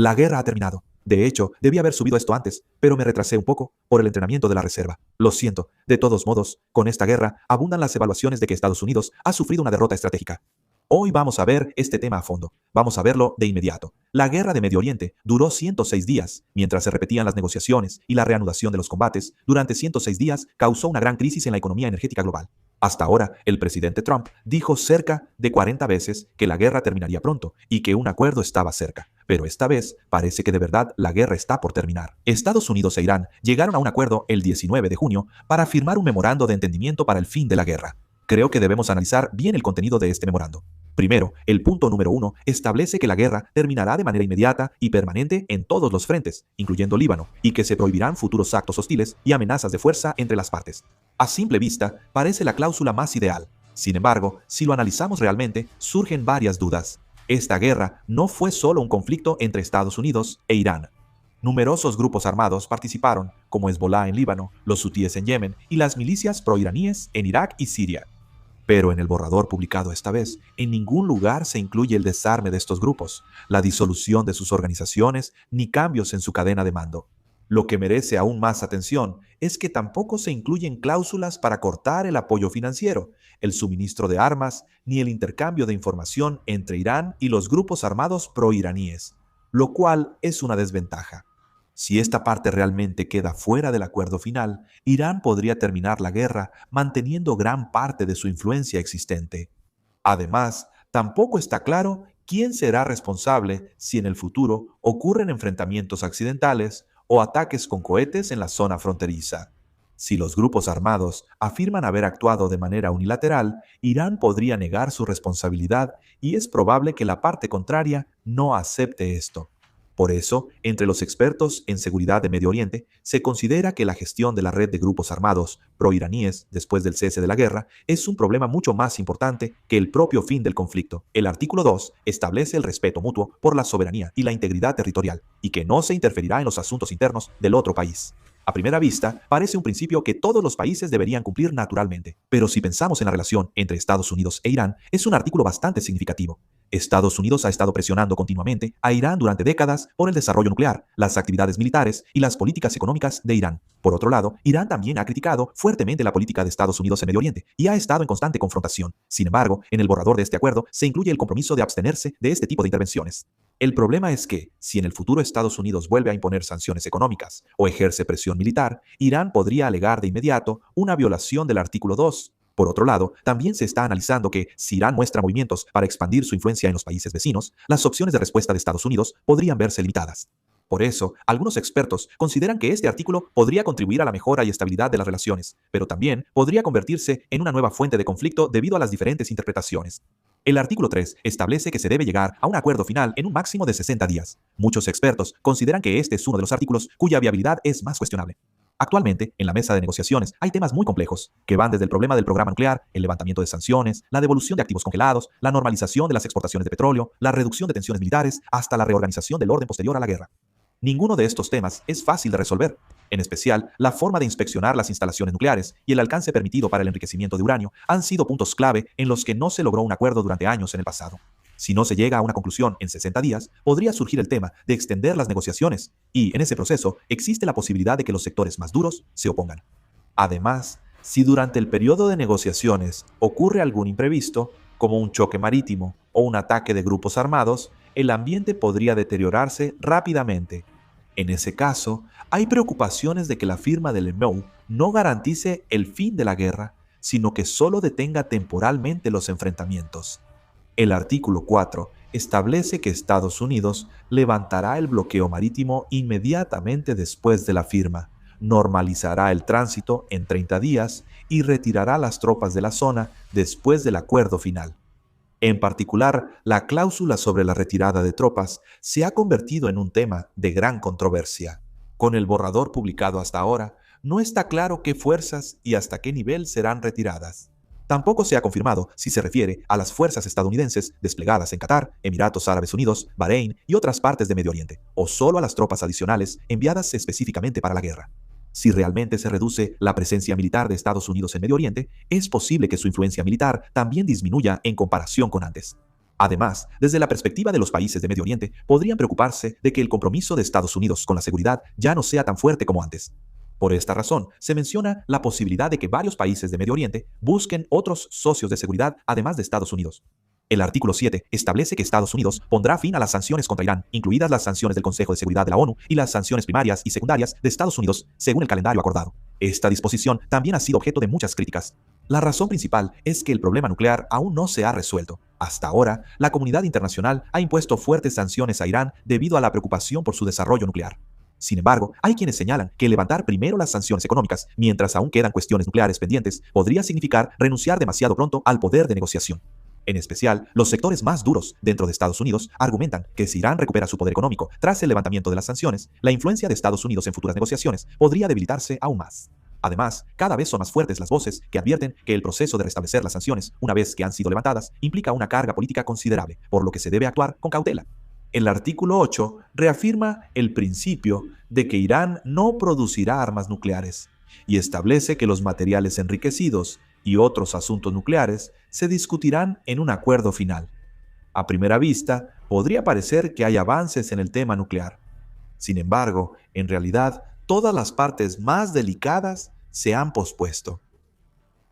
La guerra ha terminado. De hecho, debí haber subido esto antes, pero me retrasé un poco por el entrenamiento de la reserva. Lo siento. De todos modos, con esta guerra, abundan las evaluaciones de que Estados Unidos ha sufrido una derrota estratégica. Hoy vamos a ver este tema a fondo. Vamos a verlo de inmediato. La guerra de Medio Oriente duró 106 días, mientras se repetían las negociaciones y la reanudación de los combates. Durante 106 días causó una gran crisis en la economía energética global. Hasta ahora, el presidente Trump dijo cerca de 40 veces que la guerra terminaría pronto y que un acuerdo estaba cerca. Pero esta vez parece que de verdad la guerra está por terminar. Estados Unidos e Irán llegaron a un acuerdo el 19 de junio para firmar un memorando de entendimiento para el fin de la guerra. Creo que debemos analizar bien el contenido de este memorando. Primero, el punto número 1 establece que la guerra terminará de manera inmediata y permanente en todos los frentes, incluyendo Líbano, y que se prohibirán futuros actos hostiles y amenazas de fuerza entre las partes. A simple vista, parece la cláusula más ideal. Sin embargo, si lo analizamos realmente, surgen varias dudas. Esta guerra no fue solo un conflicto entre Estados Unidos e Irán. Numerosos grupos armados participaron, como Hezbollah en Líbano, los hutíes en Yemen y las milicias proiraníes en Irak y Siria. Pero en el borrador publicado esta vez, en ningún lugar se incluye el desarme de estos grupos, la disolución de sus organizaciones, ni cambios en su cadena de mando. Lo que merece aún más atención es que tampoco se incluyen cláusulas para cortar el apoyo financiero, el suministro de armas, ni el intercambio de información entre Irán y los grupos armados proiraníes, lo cual es una desventaja. Si esta parte realmente queda fuera del acuerdo final, Irán podría terminar la guerra manteniendo gran parte de su influencia existente. Además, tampoco está claro quién será responsable si en el futuro ocurren enfrentamientos accidentales o ataques con cohetes en la zona fronteriza. Si los grupos armados afirman haber actuado de manera unilateral, Irán podría negar su responsabilidad y es probable que la parte contraria no acepte esto. Por eso, entre los expertos en seguridad de Medio Oriente, se considera que la gestión de la red de grupos armados proiraníes después del cese de la guerra es un problema mucho más importante que el propio fin del conflicto. El artículo 2 establece el respeto mutuo por la soberanía y la integridad territorial, y que no se interferirá en los asuntos internos del otro país. A primera vista, parece un principio que todos los países deberían cumplir naturalmente, pero si pensamos en la relación entre Estados Unidos e Irán, es un artículo bastante significativo. Estados Unidos ha estado presionando continuamente a Irán durante décadas por el desarrollo nuclear, las actividades militares y las políticas económicas de Irán. Por otro lado, Irán también ha criticado fuertemente la política de Estados Unidos en Medio Oriente y ha estado en constante confrontación. Sin embargo, en el borrador de este acuerdo se incluye el compromiso de abstenerse de este tipo de intervenciones. El problema es que, si en el futuro Estados Unidos vuelve a imponer sanciones económicas o ejerce presión militar, Irán podría alegar de inmediato una violación del artículo 2. Por otro lado, también se está analizando que, si Irán muestra movimientos para expandir su influencia en los países vecinos, las opciones de respuesta de Estados Unidos podrían verse limitadas. Por eso, algunos expertos consideran que este artículo podría contribuir a la mejora y estabilidad de las relaciones, pero también podría convertirse en una nueva fuente de conflicto debido a las diferentes interpretaciones. El artículo 3 establece que se debe llegar a un acuerdo final en un máximo de 60 días. Muchos expertos consideran que este es uno de los artículos cuya viabilidad es más cuestionable. Actualmente, en la mesa de negociaciones hay temas muy complejos, que van desde el problema del programa nuclear, el levantamiento de sanciones, la devolución de activos congelados, la normalización de las exportaciones de petróleo, la reducción de tensiones militares, hasta la reorganización del orden posterior a la guerra. Ninguno de estos temas es fácil de resolver, en especial la forma de inspeccionar las instalaciones nucleares y el alcance permitido para el enriquecimiento de uranio han sido puntos clave en los que no se logró un acuerdo durante años en el pasado. Si no se llega a una conclusión en 60 días, podría surgir el tema de extender las negociaciones y, en ese proceso, existe la posibilidad de que los sectores más duros se opongan. Además, si durante el periodo de negociaciones ocurre algún imprevisto, como un choque marítimo o un ataque de grupos armados, el ambiente podría deteriorarse rápidamente. En ese caso, hay preocupaciones de que la firma del MOU no garantice el fin de la guerra, sino que solo detenga temporalmente los enfrentamientos. El artículo 4 establece que Estados Unidos levantará el bloqueo marítimo inmediatamente después de la firma, normalizará el tránsito en 30 días y retirará las tropas de la zona después del acuerdo final. En particular, la cláusula sobre la retirada de tropas se ha convertido en un tema de gran controversia. Con el borrador publicado hasta ahora, no está claro qué fuerzas y hasta qué nivel serán retiradas. Tampoco se ha confirmado si se refiere a las fuerzas estadounidenses desplegadas en Qatar, Emiratos Árabes Unidos, Bahrein y otras partes de Medio Oriente, o solo a las tropas adicionales enviadas específicamente para la guerra. Si realmente se reduce la presencia militar de Estados Unidos en Medio Oriente, es posible que su influencia militar también disminuya en comparación con antes. Además, desde la perspectiva de los países de Medio Oriente, podrían preocuparse de que el compromiso de Estados Unidos con la seguridad ya no sea tan fuerte como antes. Por esta razón, se menciona la posibilidad de que varios países de Medio Oriente busquen otros socios de seguridad además de Estados Unidos. El artículo 7 establece que Estados Unidos pondrá fin a las sanciones contra Irán, incluidas las sanciones del Consejo de Seguridad de la ONU y las sanciones primarias y secundarias de Estados Unidos, según el calendario acordado. Esta disposición también ha sido objeto de muchas críticas. La razón principal es que el problema nuclear aún no se ha resuelto. Hasta ahora, la comunidad internacional ha impuesto fuertes sanciones a Irán debido a la preocupación por su desarrollo nuclear. Sin embargo, hay quienes señalan que levantar primero las sanciones económicas, mientras aún quedan cuestiones nucleares pendientes, podría significar renunciar demasiado pronto al poder de negociación. En especial, los sectores más duros dentro de Estados Unidos argumentan que si Irán recupera su poder económico tras el levantamiento de las sanciones, la influencia de Estados Unidos en futuras negociaciones podría debilitarse aún más. Además, cada vez son más fuertes las voces que advierten que el proceso de restablecer las sanciones, una vez que han sido levantadas, implica una carga política considerable, por lo que se debe actuar con cautela. El artículo 8 reafirma el principio de que Irán no producirá armas nucleares y establece que los materiales enriquecidos y otros asuntos nucleares se discutirán en un acuerdo final. A primera vista, podría parecer que hay avances en el tema nuclear. Sin embargo, en realidad, todas las partes más delicadas se han pospuesto.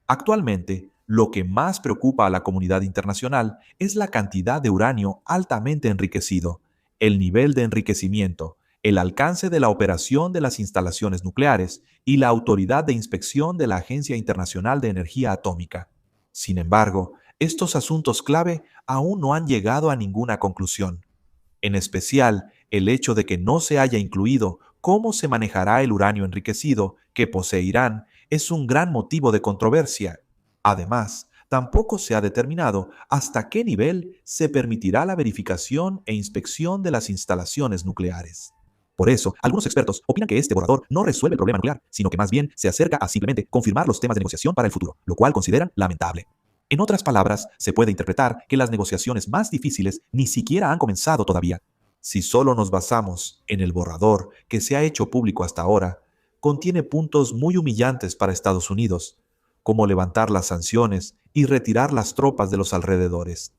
Actualmente, lo que más preocupa a la comunidad internacional es la cantidad de uranio altamente enriquecido, el nivel de enriquecimiento, el alcance de la operación de las instalaciones nucleares y la autoridad de inspección de la Agencia Internacional de Energía Atómica. Sin embargo, estos asuntos clave aún no han llegado a ninguna conclusión. En especial, el hecho de que no se haya incluido cómo se manejará el uranio enriquecido que posee Irán es un gran motivo de controversia. Además, tampoco se ha determinado hasta qué nivel se permitirá la verificación e inspección de las instalaciones nucleares. Por eso, algunos expertos opinan que este borrador no resuelve el problema nuclear, sino que más bien se acerca a simplemente confirmar los temas de negociación para el futuro, lo cual consideran lamentable. En otras palabras, se puede interpretar que las negociaciones más difíciles ni siquiera han comenzado todavía. Si solo nos basamos en el borrador que se ha hecho público hasta ahora, contiene puntos muy humillantes para Estados Unidos, como levantar las sanciones y retirar las tropas de los alrededores.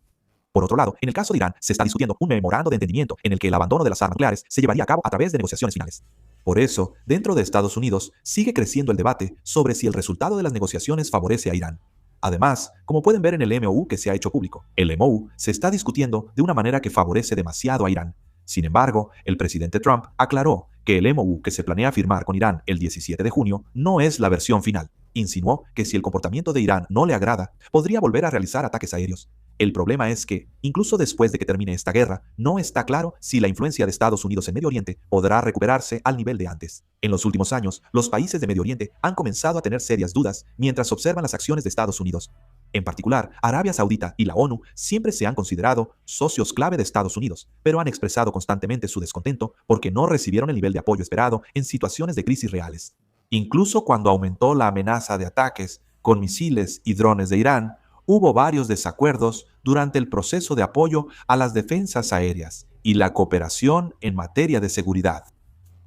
Por otro lado, en el caso de Irán, se está discutiendo un memorando de entendimiento en el que el abandono de las armas nucleares se llevaría a cabo a través de negociaciones finales. Por eso, dentro de Estados Unidos, sigue creciendo el debate sobre si el resultado de las negociaciones favorece a Irán. Además, como pueden ver en el MOU que se ha hecho público, el MOU se está discutiendo de una manera que favorece demasiado a Irán. Sin embargo, el presidente Trump aclaró que el MOU que se planea firmar con Irán el 17 de junio no es la versión final. Insinuó que si el comportamiento de Irán no le agrada, podría volver a realizar ataques aéreos. El problema es que, incluso después de que termine esta guerra, no está claro si la influencia de Estados Unidos en Medio Oriente podrá recuperarse al nivel de antes. En los últimos años, los países de Medio Oriente han comenzado a tener serias dudas mientras observan las acciones de Estados Unidos. En particular, Arabia Saudita y la ONU siempre se han considerado socios clave de Estados Unidos, pero han expresado constantemente su descontento porque no recibieron el nivel de apoyo esperado en situaciones de crisis reales. Incluso cuando aumentó la amenaza de ataques con misiles y drones de Irán, hubo varios desacuerdos durante el proceso de apoyo a las defensas aéreas y la cooperación en materia de seguridad.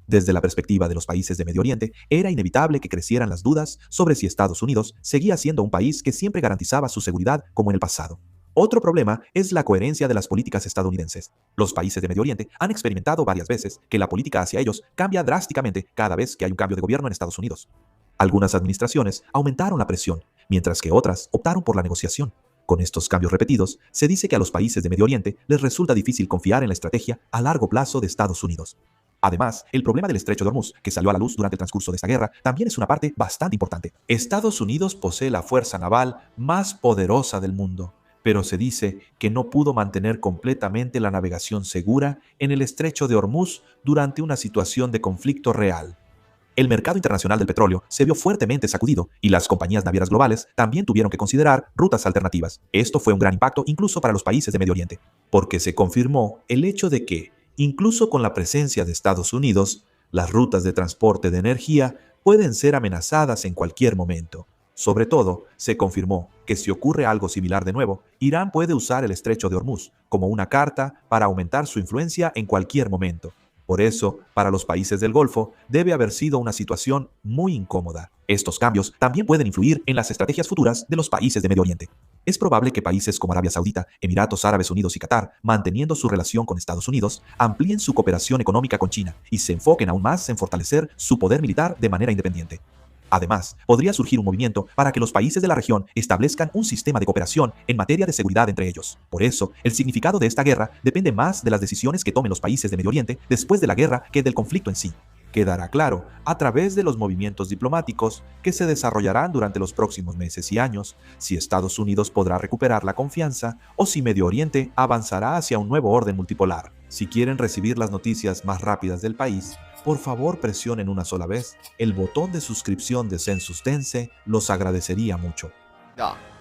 Desde la perspectiva de los países de Medio Oriente, era inevitable que crecieran las dudas sobre si Estados Unidos seguía siendo un país que siempre garantizaba su seguridad como en el pasado. Otro problema es la coherencia de las políticas estadounidenses. Los países de Medio Oriente han experimentado varias veces que la política hacia ellos cambia drásticamente cada vez que hay un cambio de gobierno en Estados Unidos. Algunas administraciones aumentaron la presión, mientras que otras optaron por la negociación. Con estos cambios repetidos, se dice que a los países de Medio Oriente les resulta difícil confiar en la estrategia a largo plazo de Estados Unidos. Además, el problema del estrecho de Hormuz, que salió a la luz durante el transcurso de esta guerra, también es una parte bastante importante. Estados Unidos posee la fuerza naval más poderosa del mundo, pero se dice que no pudo mantener completamente la navegación segura en el estrecho de Hormuz durante una situación de conflicto real. El mercado internacional del petróleo se vio fuertemente sacudido y las compañías navieras globales también tuvieron que considerar rutas alternativas. Esto fue un gran impacto incluso para los países de Medio Oriente, porque se confirmó el hecho de que, incluso con la presencia de Estados Unidos, las rutas de transporte de energía pueden ser amenazadas en cualquier momento. Sobre todo, se confirmó que si ocurre algo similar de nuevo, Irán puede usar el estrecho de Hormuz como una carta para aumentar su influencia en cualquier momento. Por eso, para los países del Golfo, debe haber sido una situación muy incómoda. Estos cambios también pueden influir en las estrategias futuras de los países de Medio Oriente. Es probable que países como Arabia Saudita, Emiratos Árabes Unidos y Qatar, manteniendo su relación con Estados Unidos, amplíen su cooperación económica con China y se enfoquen aún más en fortalecer su poder militar de manera independiente. Además, podría surgir un movimiento para que los países de la región establezcan un sistema de cooperación en materia de seguridad entre ellos. Por eso, el significado de esta guerra depende más de las decisiones que tomen los países de Medio Oriente después de la guerra que del conflicto en sí. Quedará claro, a través de los movimientos diplomáticos que se desarrollarán durante los próximos meses y años, si Estados Unidos podrá recuperar la confianza o si Medio Oriente avanzará hacia un nuevo orden multipolar. Si quieren recibir las noticias más rápidas del país, por favor presionen una sola vez el botón de suscripción de Census Tense, los agradecería mucho. Ya.